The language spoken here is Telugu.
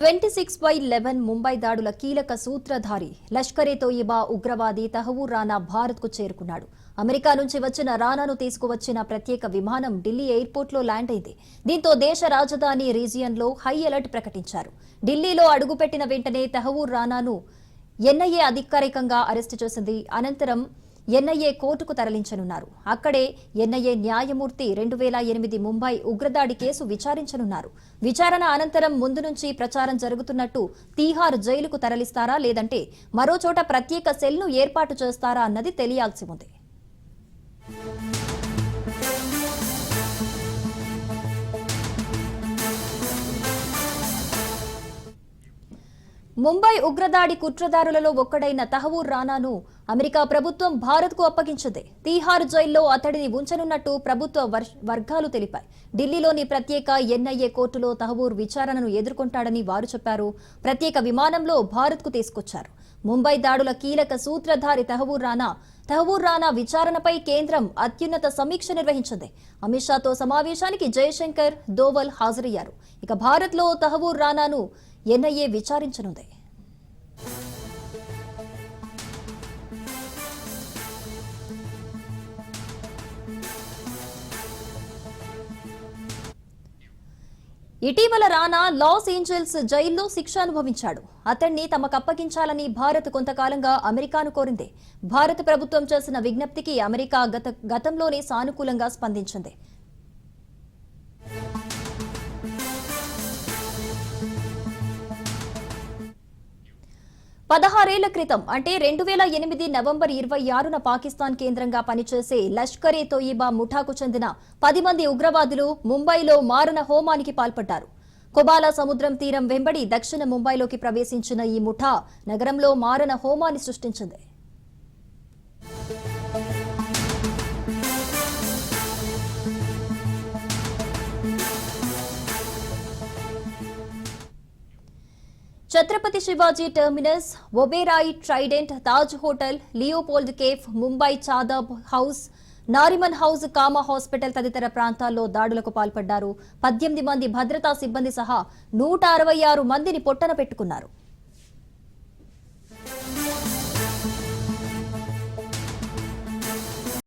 26/11 ముంబై దాడుల కీలక సూత్రధారి లష్కర్-ఏ-తోయిబా ఉగ్రవాది తహవూర్ రానా భారత్కు చేరుకున్నాడు. అమెరికా నుంచి వచ్చిన రానాను తీసుకువచ్చిన ప్రత్యేక విమానం ఢిల్లీ ఎయిర్పోర్ట్లో ల్యాండ్ అయింది. దీంతో దేశ రాజధాని రీజియన్లో హై అలర్ట్ ప్రకటించారు. ఢిల్లీలో అడుగుపెట్టిన వెంటనే తహవూర్ రానాను ఎన్ఐఏ అధికారికంగా అరెస్టు చేసింది. అనంతరం ఎన్ఐఏ కోర్టుకు తరలించనున్నారు. అక్కడే ఎన్ఐఏ న్యాయమూర్తి 2008 ముంబై ఉగ్రదాడి కేసు విచారించనున్నారు. విచారణ అనంతరం ముందు నుంచి ప్రచారం జరుగుతున్నట్టు తీహార్ జైలుకు తరలిస్తారా లేదంటే మరోచోట ప్రత్యేక సెల్ను ఏర్పాటు చేస్తారా అన్నది తెలియాల్సి ఉంది. ముంబై ఉగ్రదాడి కుట్రదారులలో ఒక్కడైన తహవూర్ రానాను అమెరికా ప్రభుత్వం భారత్కు అప్పగించింది. తీహార్ జైల్లో అతడిని ఉంచనున్నట్టు ప్రభుత్వ వర్గాలు తెలిపాయి. ఢిల్లీలోని ప్రత్యేక ఎన్ఐఏ కోర్టులో తహవూర్ విచారణను ఎదుర్కొంటాడని వారు చెప్పారు. ప్రత్యేక విమానంలో భారత్కు తీసుకొచ్చారు. ముంబై దాడుల కీలక సూత్రధారి తహవూర్ రానా విచారణపై కేంద్రం అత్యున్నత సమీక్ష నిర్వహించింది. అమిత్ షాతో సమావేశానికి జయశంకర్, దోవల్ హాజరయ్యారు. ఇక భారత్లో తహవూర్ రానాను ఎన్ఐఏ విచారించనుంది. ఇటీవల రానా లాస్ ఏంజల్స్ జైల్లో శిక్ష అనుభవించాడు. అతన్ని తమకు అప్పగించాలని భారత్ కొంతకాలంగా అమెరికాను కోరింది. భారత ప్రభుత్వం చేసిన విజ్ఞప్తికి అమెరికా గతంలోనే సానుకూలంగా స్పందించింది. పదహారేళ్ల క్రితం అంటే 2008 నవంబర్ 26న పాకిస్తాన్ కేంద్రంగా పనిచేసే లష్కర్-ఏ-తోయిబా ముఠాకు చెందిన 10 మంది ఉగ్రవాదులు ముంబైలో మారణ హోమానికి పాల్పడ్డారు. కొబాలా సముద్రం తీరం వెంబడి దక్షిణ ముంబైలోకి ప్రవేశించిన ఈ ముఠా నగరంలో మారణ హోమాన్ని సృష్టించింది. Chhatrapati Shivaji terminus, Oberoi Trident, Taj hotel, Leopold cafe, Mumbai చాదాబ్ house, Nariman house, Cama hospital తదితర ప్రాంతాల్లో దాడులకు పాల్పడ్డారు. 18 మంది భద్రతా సిబ్బంది సహా 166 మందిని పొట్టన పెట్టుకున్నారు.